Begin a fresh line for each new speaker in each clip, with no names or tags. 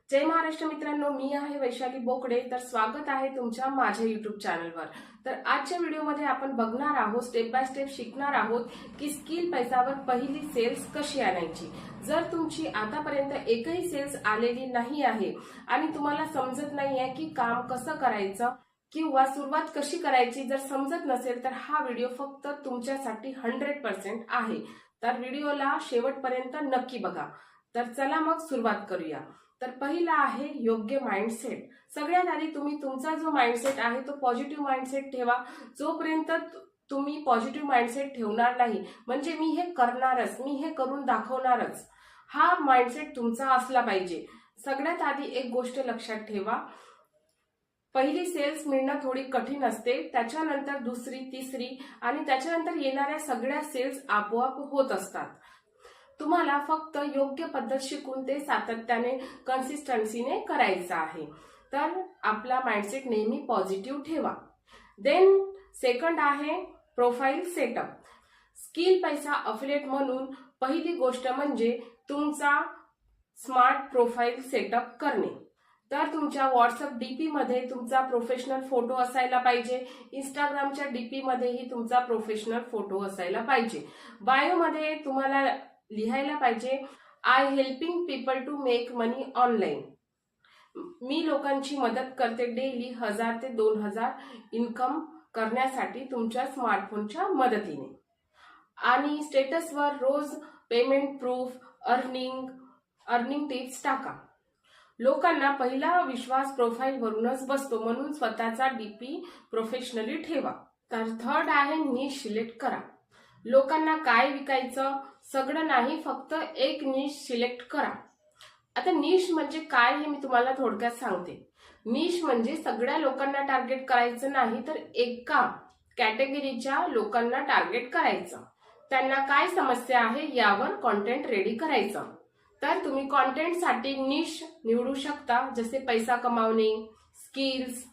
जय महाराष्ट्र मित्रांनो, मी आहे वैशाली बोकडे। तर स्वागत आहे तुमच्या माझ्या YouTube चॅनलवर। तर आजच्या व्हिडिओमध्ये आपण बघणार आहोत, स्टेप बाय स्टेप शिकणार आहोत की स्किल पैसावर पहिली सेल्स कशी आणायची। जर तुमची आतापर्यंत एकही सेल्स आलेली नाही आहे आणि तुम्हाला समजत नाहीये की काम कसं करायचं किंवा सुरुवात कशी करायची, जर समजत नसेल तर हा व्हिडिओ फक्त तुमच्यासाठी 100% आहे। तर व्हिडिओला शेवटपर्यंत नक्की बघा। तर चला मग सुरुवात करूया। तर पहिला आहे योग्य माइंडसेट। सगळ्यात आधी तुम्ही तुमचा जो माइंडसेट आहे तो पॉझिटिव्ह माइंडसेट ठेवा। जोपर्यंत तुम्ही पॉझिटिव्ह माइंडसेट ठेवणार नाही, म्हणजे मी हे करणारच, मी हे करून दाखवणारच, हा माइंडसेट तुमचा असला पाहिजे। सगळ्यात आधी एक गोष्ट लक्षात ठेवा, पहिली सेल्स मिळणं थोडी कठीण असते, त्याच्यानंतर दुसरी, तिसरी आणि त्याच्यानंतर येणाऱ्या सगळ्या सेल्स आपोआप होत असतात। तुम्हाला फक्त योग्य पद्धत शिकून ते सातत्याने कन्सिस्टन्सीने करायचं आहे। तर आपला माइंडसेट नेहमी पॉझिटिव्ह ठेवा। देन सेकंड आहे प्रोफाईल सेटअप। स्किल पैसा अफिलिएट म्हणून पहिली गोष्ट म्हणजे तुमचा स्मार्ट प्रोफाईल सेटअप करणे। तर तुमच्या व्हॉट्सअप डीपी मध्ये तुमचा प्रोफेशनल फोटो असायला पाहिजे, इंस्टाग्रामच्या डीपी मध्येही तुमचा प्रोफेशनल फोटो असायला पाहिजे। बायो मध्ये तुम्हाला लिहायला पाहिजे, I helping people to make money online. मी लोकांची मदत करते डेली 1000 ते 2000 इन्कम करण्यासाठी तुमच्या स्मार्टफोनच्या मदतीने। आणि स्टेटसवर रोज पेमेंट प्रूफ, अर्निंग टिप्स टाका। लोकांना पहिला विश्वास प्रोफाईल वरूनच बसतो, म्हणून स्वतःचा डीपी प्रोफेशनली ठेवा। तर थर्ड आहे निश सिलेक्ट करा। लोकांना काय विकायचं सगळं नाही, फक्त एक निश सिलेक्ट करा। आता निश म्हणजे काय हे मी तुम्हाला थोडक्यात सांगते। निश म्हणजे सगळ्या लोकांना टार्गेट करायचं नाही, तर एका कॅटेगरीच्या लोकांना टार्गेट करायचं। त्यांना काय समस्या आहे यावर कंटेंट रेडी करायचं। तर तुम्ही कंटेंटसाठी निश निवडू शकता, जसे पैसा कमावणे, स्किल्स,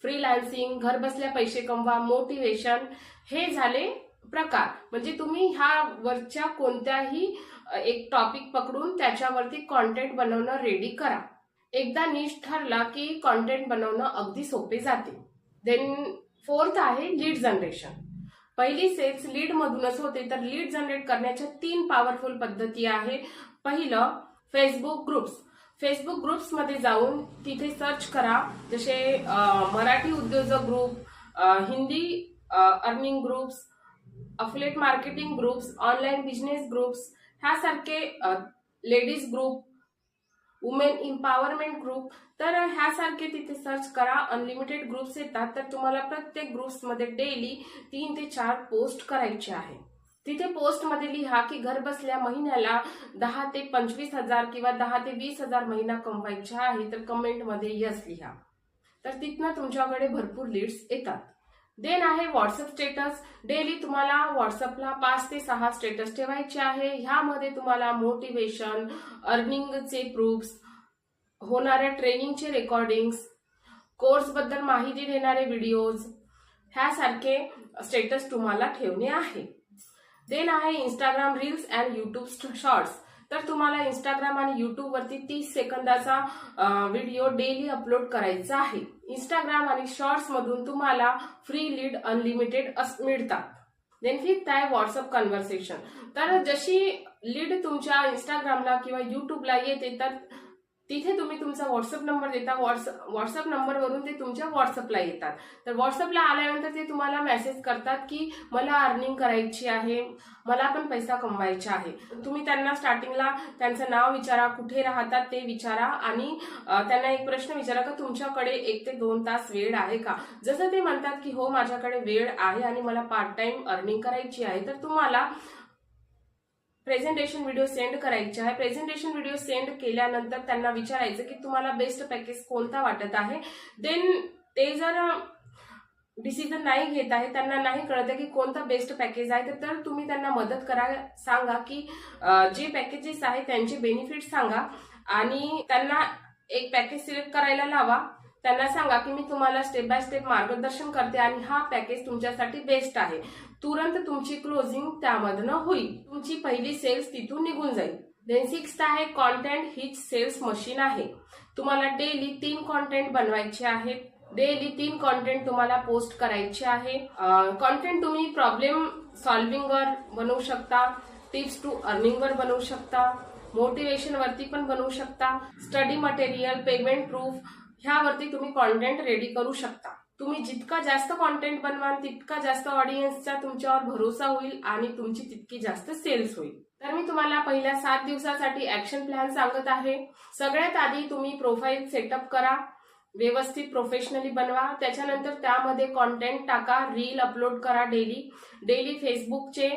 फ्रीलान्सिंग, घर बसल्या पैसे कमवा, मोटिवेशन, हे झाले प्रकार। म्हणजे तुम्ही ह्या वरच्या कोणत्याही एक टॉपिक पकडून त्याच्यावरती कंटेंट बनवणं रेडी करा। एकदा निश ठरला की कंटेंट बनवणं अगदी सोपे जाते। देन फोर्थ आहे लीड जनरेशन। पहिली सेल्स लीड मधूनच होते, तर लीड जनरेट करण्याच्या 3 पॉवरफुल पद्धती आहे। पहिलं फेसबुक ग्रुप्स। फेसबुक ग्रुप्स मध्ये जाऊन तिथे सर्च करा, जसे मराठी उद्योजक group, Hindi earning groups, affiliate marketing groups, online business groups, ह्यासारखे ladies group, women empowerment group. तर ह्यासारखे तिथे सर्च करा, अनलिमिटेड ग्रुप्स येतात। तर तुम्हाला प्रत्येक ग्रुप्स मध्ये डेली 3 ते 4 पोस्ट करायचे आहे। तिथे पोस्ट मध्ये लिहा की घर बसल्या महिन्याला 10 ते 25 हजार किंवा 10 ते 20 हजार महिना कमवायचा आहे, तर कमेंट मध्ये यस लिहा। तर तिथनं तुमच्याकडे भरपूर लीड्स येतात। देन आहे व्हॉट्सअप स्टेटस। डेली तुम्हाला व्हॉट्सअपला 5 ते 6 स्टेटस ठेवायचे आहे। ह्यामध्ये तुम्हाला मोटिवेशन, अर्निंगचे प्रूफ्स, होणाऱ्या ट्रेनिंगचे रेकॉर्डिंग्स, कोर्स बद्दल माहिती देणारे व्हिडिओज, ह्यासारखे स्टेटस तुम्हाला ठेवणे आहे। देन आहे Instagram reels and YouTube shorts. तर तुम्हाला इंस्टाग्राम आणि युट्यूब वरती 30 सेकंदाचा व्हिडिओ डेली अपलोड करायचा आहे। इंस्टाग्राम आणि शॉर्ट्स मधून तुम्हाला फ्री लीड अनलिमिटेड मिळतात। देन फिफ्थ आहे व्हॉट्सअप कन्व्हर्सेशन। तर जशी लीड तुमच्या इंस्टाग्रामला किंवा युट्यूबला येते, तर तिथे तुम्ही तुमचा व्हॉट्सअप नंबर देता, व्हॉट्सअप नंबरवरून ते तुमच्या व्हॉट्सअपला येतात। तर व्हॉट्सअपला आल्यानंतर ते तुम्हाला मेसेज करतात की मला अर्निंग करायची आहे, मला पण पैसा कमवायचा आहे। तुम्ही त्यांना स्टार्टिंगला त्यांचं नाव विचारा, कुठे राहतात ते विचारा आणि त्यांना एक प्रश्न विचारा की तुमच्याकडे 1 ते 2 तास वेळ आहे का। जसं ते म्हणतात की हो माझ्याकडे वेळ आहे आणि मला पार्ट टाइम अर्निंग करायची आहे, तर तुम्हाला प्रेझेंटेशन व्हिडिओ सेंड करायचे आहे। प्रेझेंटेशन व्हिडिओ सेंड केल्यानंतर त्यांना विचारायचं की तुम्हाला बेस्ट पॅकेज कोणता वाटत आहे। देन ते जर डिसिजन नाही घेत आहे, त्यांना नाही कळत की कोणता बेस्ट पॅकेज आहे, तर तुम्ही त्यांना मदत करा, सांगा की जे पॅकेजेस आहे त्यांचे बेनिफिट सांगा आणि त्यांना एक पॅकेज सिलेक्ट करायला लावा। त्यांना सांगा की मी तुम्हाला स्टेप बाय स्टेप मार्गदर्शन करते आणि हा पॅकेज तुमच्यासाठी बेस्ट आहे। तुरंत तुमची क्लोजिंग त्यामधनं होईल, तुमची पहिली सेल्स तिथून निघून जाईल। देन 6th आहे कॉन्टेंट हीच सेल्स मशीन आहे. तुम्हाला डेली 3 कॉन्टेंट बनवायचे आहेत. डेली 3 कॉन्टेंट तुम्हाला पोस्ट करायचे आहे. कॉन्टेंट तुम्ही प्रॉब्लेम सॉल्व्हिंग वर बनवू शकता, टिप्स टू अर्निंग वर बनवू शकता, मोटिवेशन वरती पण बनवू शकता, स्टडी मटेरियल, पेमेंट प्रूफ ह्यावरती तुम्ही कॉन्टेंट रेडी करू शकता. तुम्ही जितका जास्त कॉन्टेंट बनवाल तितका जास्त ऑडियन्सचा तुमच्यावर भरोसा होईल आणि तुमची तितकी जास्त सेल्स होईल. तर मी तुम्हाला पहिल्या 7 दिवसासाठी ऍक्शन प्लॅन सांगत आहे. सगळ्यात आधी तुम्ही प्रोफाईल सेटअप करा, व्यवस्थित प्रोफेशनली बनवा. त्याच्यानंतर त्यामध्ये कॉन्टेंट टाका, रील अपलोड करा डेली फेसबुकचे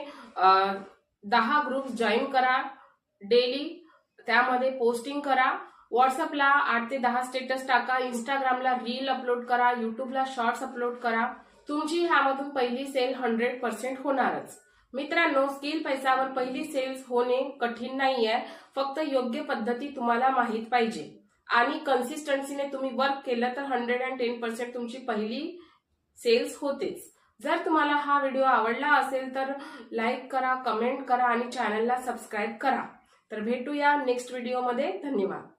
10 ग्रुप जॉईन करा, डेली त्यामध्ये पोस्टिंग करा. व्हॉट्सअपला 8 ते 10 स्टेटस टाका, इंस्टाग्रामला रील अपलोड करा, युट्यूबला शॉर्ट्स अपलोड करा. तुमची ह्यामधून पहिली सेल 100% होणारच. मित्रांनो, स्किल पैशावर पहिली सेल्स होणे कठीण नाहीये, फक्त योग्य पद्धती तुम्हाला माहित पाहिजे आणि कन्सिस्टन्सीने तुम्ही वर्क केलं तर 110% तुमची पहिली सेल्स होतेच. जर तुम्हाला हा व्हिडिओ आवडला असेल तर लाईक करा, कमेंट करा आणि चॅनलला सबस्क्राईब करा. तर भेटूया नेक्स्ट व्हिडिओमध्ये. धन्यवाद.